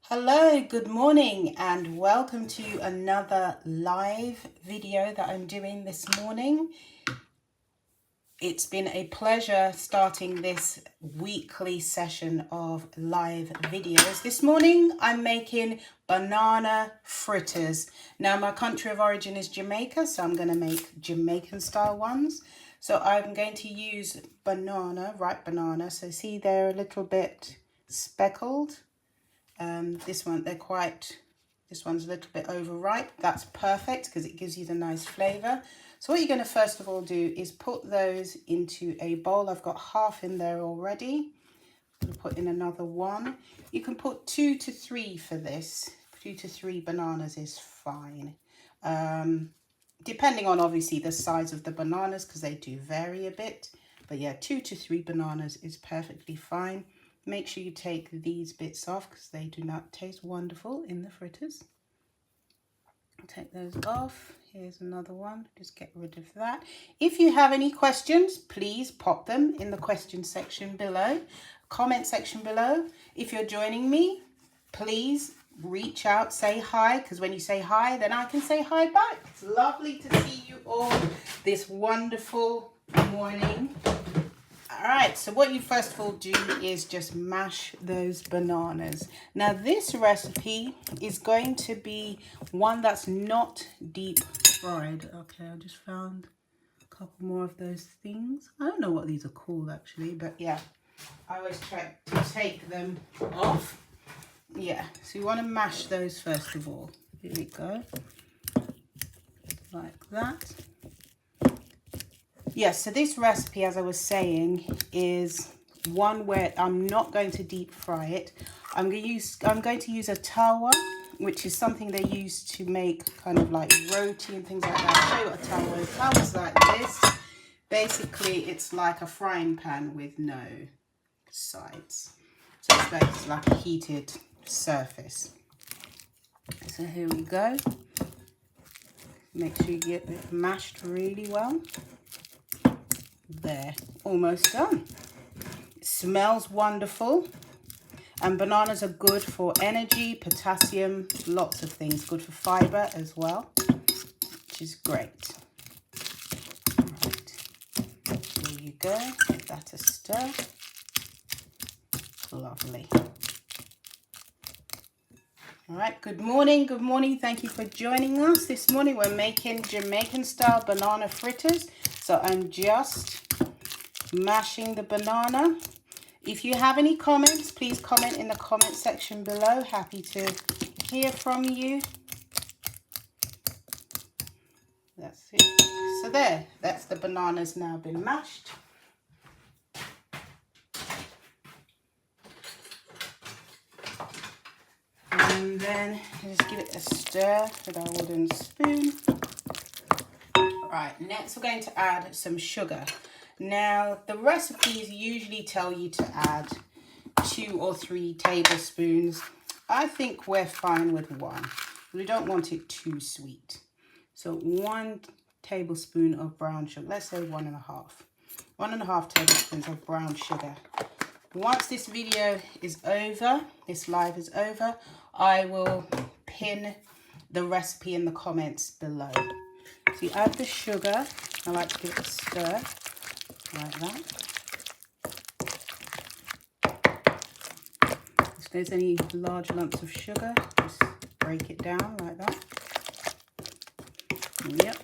Hello, good morning and welcome to another live video that I'm doing this morning. It's been a pleasure starting this weekly session of live videos. This morning I'm making banana fritters. Now my country of origin is Jamaica, so I'm going to make Jamaican style ones. So I'm going to use ripe banana. So see they're a little bit speckled. This one's a little bit overripe. That's perfect because it gives you the nice flavor. So what you're going to first of all do is put those into a bowl. I've got half in there already. I'm going to put in another one. You can put 2 to 3 for this. 2 to 3 bananas is fine. Depending on obviously the size of the bananas because they do vary a bit. But yeah, 2 to 3 bananas is perfectly fine. Make sure you take these bits off because they do not taste wonderful in the fritters. Take those off. Here's another one. Just get rid of that. If you have any questions, please pop them in the question section below, comment section below. If you're joining me, please reach out, say hi, because when you say hi, then I can say hi back. It's lovely to see you all this wonderful morning. All right, so what you first of all do is just mash those bananas. Now this recipe is going to be one that's not deep fried. Okay, I just found a couple more of those things. I don't know what these are called actually, but yeah, I always try to take them off. Yeah, so you want to mash those first of all. Here we go, like that. Yes, so this recipe, as I was saying, is one where I'm not going to deep fry it. I'm going to use a tawa, which is something they use to make kind of like roti and things like that. I'll show you what a tawa is. Tawa's like this. Basically, it's like a frying pan with no sides. So it's like a heated surface. So here we go. Make sure you get it mashed really well. There, almost done. It smells wonderful, and bananas are good for energy, potassium, lots of things. Good for fiber as well, which is great. All right, there you go. Give that a stir. Lovely. All right, good morning, good morning. Thank you for joining us. This morning we're making Jamaican style banana fritters. So I'm just mashing the banana. If you have any comments, please comment in the comment section below. Happy to hear from you. That's it. So there, that's the bananas now been mashed. And then just give it a stir with our wooden spoon. Right, next we're going to add some sugar. Now, the recipes usually tell you to add 2 or 3 tablespoons. I think we're fine with 1. We don't want it too sweet. So 1 tablespoon of brown sugar. Let's say 1.5. 1.5 tablespoons of brown sugar. Once this video is over, this live is over, I will pin the recipe in the comments below. So you add the sugar. I like to give it a stir like that. If there's any large lumps of sugar, just break it down like that. Yep.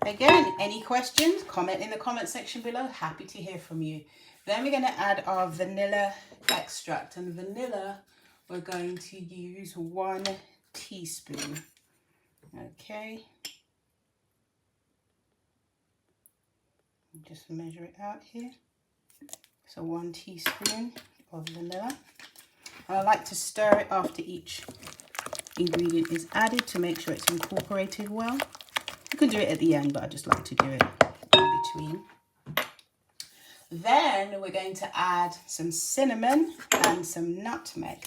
Again, any questions, comment in the comment section below. Happy to hear from you. Then we're going to add our vanilla extract. And vanilla, we're going to use 1 teaspoon. Okay. Just measure it out here. So 1 teaspoon of vanilla. I like to stir it after each ingredient is added to make sure it's incorporated well. You can do it at the end, but I just like to do it in between. Then we're going to add some cinnamon and some nutmeg.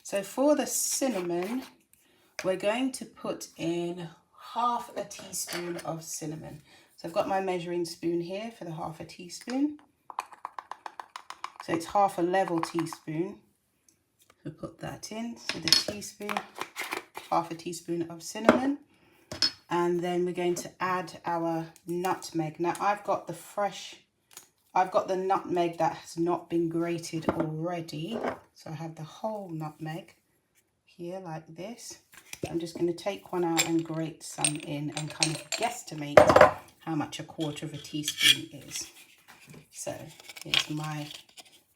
So for the cinnamon, we're going to put in 1/2 teaspoon of cinnamon. So I've got my measuring spoon here for the 1/2 teaspoon. So it's half a level teaspoon. So put that in. So the teaspoon, half a teaspoon of cinnamon. And then we're going to add our nutmeg. Now I've got the nutmeg that has not been grated already. So I have the whole nutmeg here like this. I'm just going to take one out and grate some in and kind of guesstimate how much a quarter of a teaspoon is. So here's my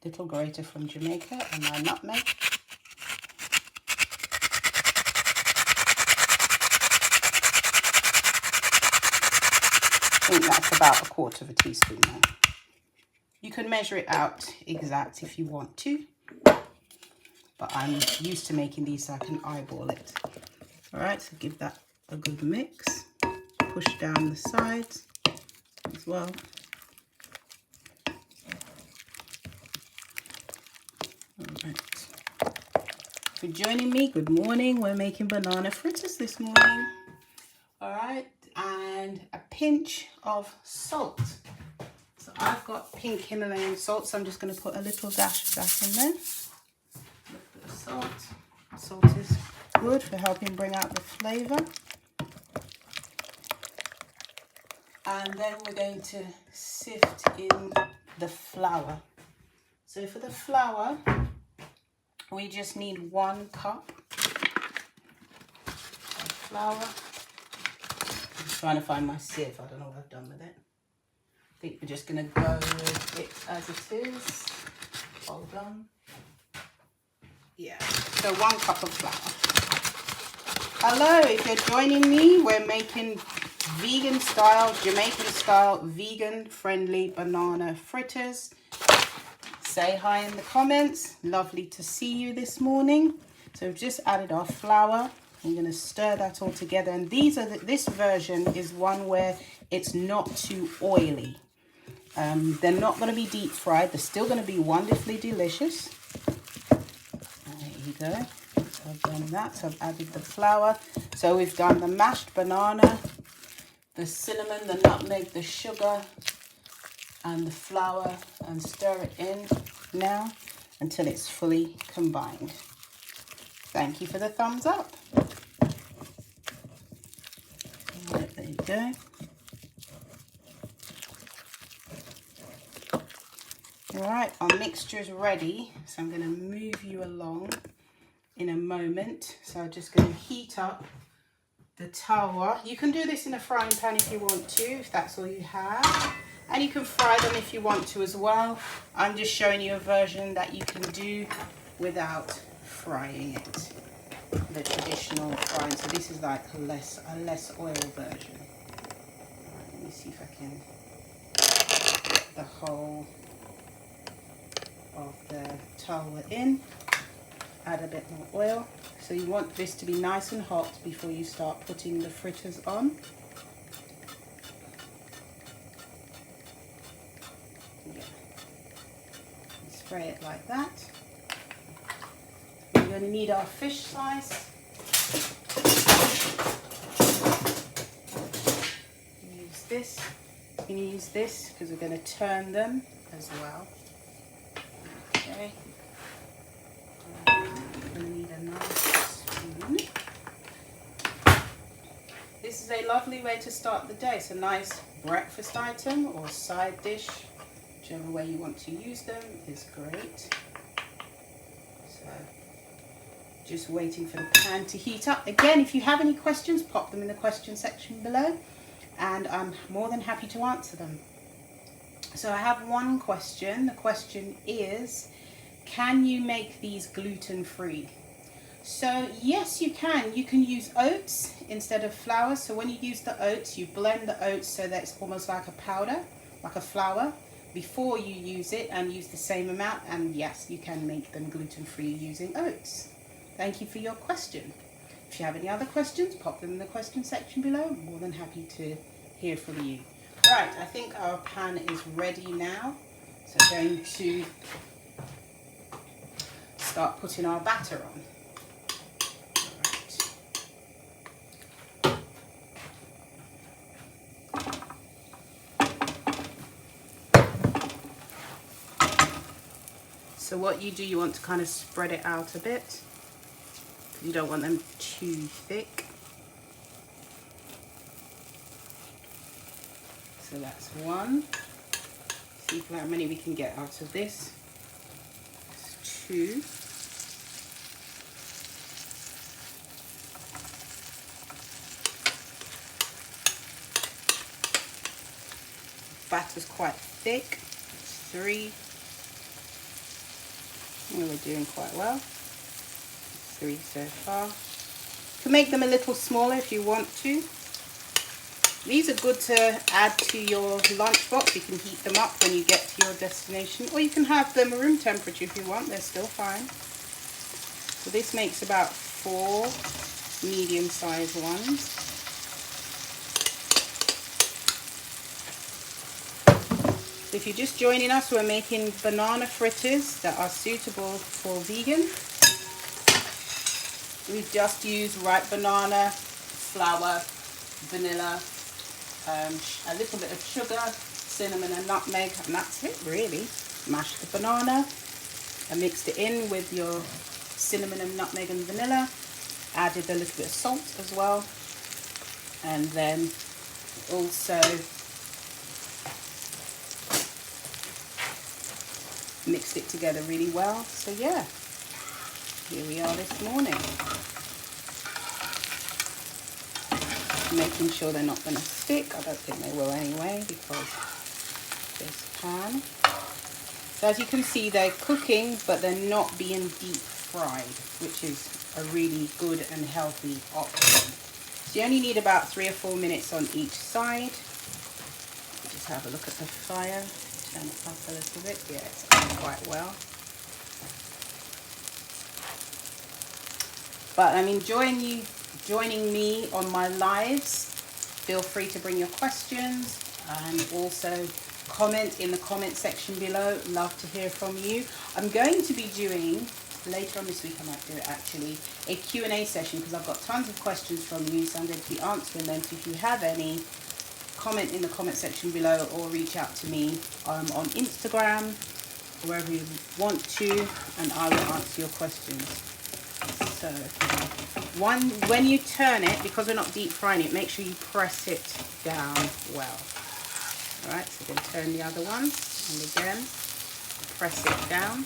little grater from Jamaica and my nutmeg. I think that's about a quarter of a teaspoon now. You can measure it out exact if you want to, but I'm used to making these so I can eyeball it. All right, so give that a good mix. Push down the sides as well. All right. If you're joining me, good morning. We're making banana fritters this morning. All right, and a pinch of salt. So I've got pink Himalayan salt, so I'm just going to put a little dash of that in there. A little bit of salt. Salt is good for helping bring out the flavour. And then we're going to sift in the flour. So for the flour, we just need 1 cup of flour. I'm trying to find my sieve. I don't know what I've done with it. I think we're just going to go with it as it is. Hold on. Yeah, so 1 cup of flour. Hello, if you're joining me, we're making vegan style, Jamaican style, vegan friendly banana fritters. Say hi in the comments. Lovely to see you this morning. So we've just added our flour. I'm going to stir that all together. And this version is one where it's not too oily. They're not going to be deep fried. They're still going to be wonderfully delicious. There you go. So I've done that. So I've added the flour. So we've done the mashed banana, the cinnamon, the nutmeg, the sugar, and the flour, and stir it in now until it's fully combined. Thank you for the thumbs up. Right, there you go. All right, our mixture is ready, so I'm going to move you along in a moment. So I'm just going to heat up the tawa. You can do this in a frying pan if you want to, if that's all you have. And you can fry them if you want to as well. I'm just showing you a version that you can do without frying it. The traditional frying. So this is like a less oil version. Right, let me see if I can get the whole of the tawa in. Add a bit more oil. So you want this to be nice and hot before you start putting the fritters on. Yeah. Spray it like that. We're going to need our fish slice. Use this. You can use this because we're going to turn them as well. Okay. I'm going to need another spoon. This is a lovely way to start the day. It's a nice breakfast item or side dish. Whichever way you want to use them is great. So just waiting for the pan to heat up. Again, if you have any questions, pop them in the question section below and I'm more than happy to answer them. So I have one question. The question is, can you make these gluten-free? So yes, you can. You can use oats instead of flour. So when you use the oats, you blend the oats so that it's almost like a powder, like a flour, before you use it, and use the same amount. And yes, you can make them gluten-free using oats. Thank you for your question. If you have any other questions, pop them in the question section below. I'm more than happy to hear from you. Right, I think our pan is ready now. So I'm going to start putting our batter on. So what you do, you want to kind of spread it out a bit, because you don't want them too thick. So that's one. See how many we can get out of this. That's two. Batter's quite thick. That's three. Well, we're doing quite well. Three so far. You can make them a little smaller if you want to. These are good to add to your lunchbox. You can heat them up when you get to your destination, or you can have them room temperature if you want. They're still fine. So this makes about 4 medium-sized ones. If you're just joining us, we're making banana fritters that are suitable for vegan. We've just used ripe banana, flour, vanilla, a little bit of sugar, cinnamon and nutmeg, and that's it really. Mashed the banana and mixed it in with your cinnamon and nutmeg and vanilla. Added a little bit of salt as well, and then also mixed it together really well. So yeah, here we are this morning. Making sure they're not going to stick. I don't think they will anyway, because this pan. So as you can see, they're cooking, but they're not being deep fried, which is a really good and healthy option. So you only need about 3 or 4 minutes on each side. Just have a look at the fire. Turn it up a little bit. Yeah, it's on quite well. But I'm enjoying joining me on my lives. Feel free to bring your questions and also comment in the comment section below. Love to hear from you. I'm going to be doing, later on this week I might do it actually, a Q&A session, because I've got tons of questions from you, so I'm going to be answering them. So if you have any, comment in the comment section below, or reach out to me on Instagram, wherever you want to, and I will answer your questions. So when you turn it, because we're not deep frying it, make sure you press it down well. Alright, so then turn the other one, and again press it down.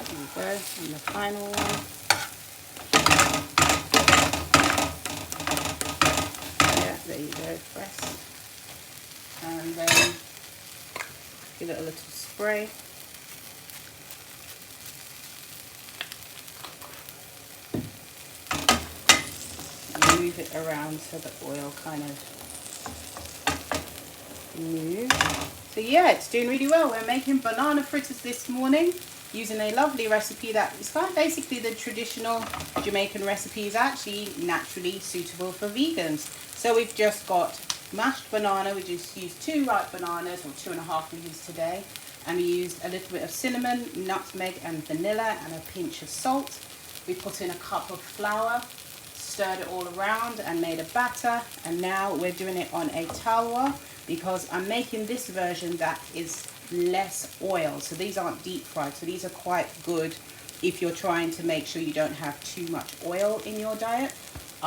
There we go, and the final one. Yeah, there you go, press. And then give it a little spray. And move it around so the oil kind of moves. So yeah, it's doing really well. We're making banana fritters this morning using a lovely recipe that is kind of basically the traditional Jamaican recipe, is actually naturally suitable for vegans. So we've just got mashed banana. We just used 2 ripe bananas, or 2.5 we used today, and we used a little bit of cinnamon, nutmeg and vanilla, and a pinch of salt. We put in a cup of flour, stirred it all around and made a batter, and now we're doing it on a tawa, because I'm making this version that is less oil. So these aren't deep fried, so these are quite good if you're trying to make sure you don't have too much oil in your diet.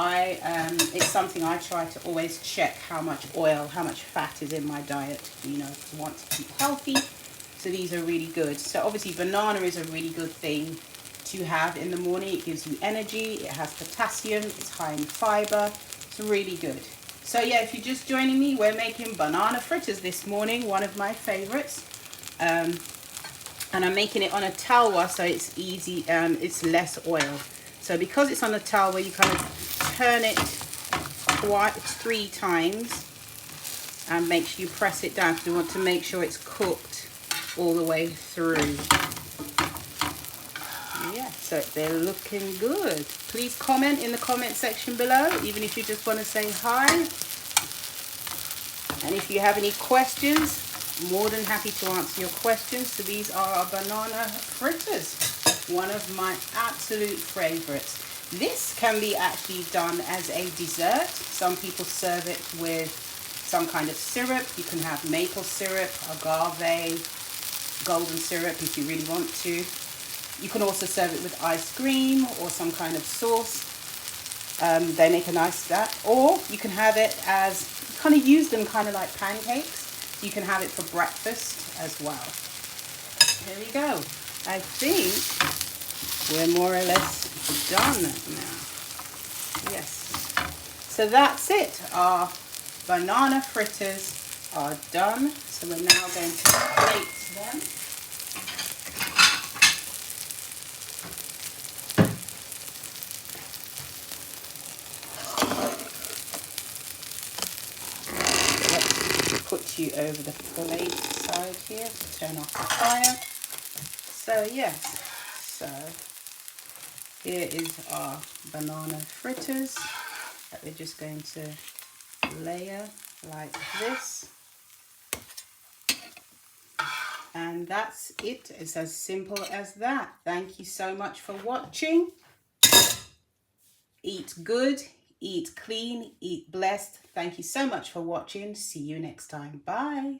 It's something I try to always check how much oil, how much fat is in my diet, you know, to want to keep healthy. So these are really good. So obviously banana is a really good thing to have in the morning. It gives you energy, it has potassium, it's high in fiber. It's really good. So yeah, if you're just joining me, we're making banana fritters this morning, one of my favorites. And I'm making it on a tawa, so it's easy, it's less oil. So because it's on a tawa, you kind of turn it 3 times and make sure you press it down, because you want to make sure it's cooked all the way through. Yeah, so they're looking good. Please comment in the comment section below, even if you just want to say hi. And if you have any questions, more than happy to answer your questions. So these are our banana fritters, one of my absolute favorites. This can be actually done as a dessert. Some people serve it with some kind of syrup. You can have maple syrup, agave, golden syrup if you really want to. You can also serve it with ice cream or some kind of sauce. They make a nice that. Or you can have it as, kind of use them kind of like pancakes. You can have it for breakfast as well. There we go. I think we're more or less done now. Yes. So that's it. Our banana fritters are done. So we're now going to plate them. Let's put you over the plate side here to turn off the fire. So yes, so here is our banana fritters that we're just going to layer like this. And that's it. It's as simple as that. Thank you so much for watching. Eat good, eat clean, eat blessed. Thank you so much for watching. See you next time. Bye.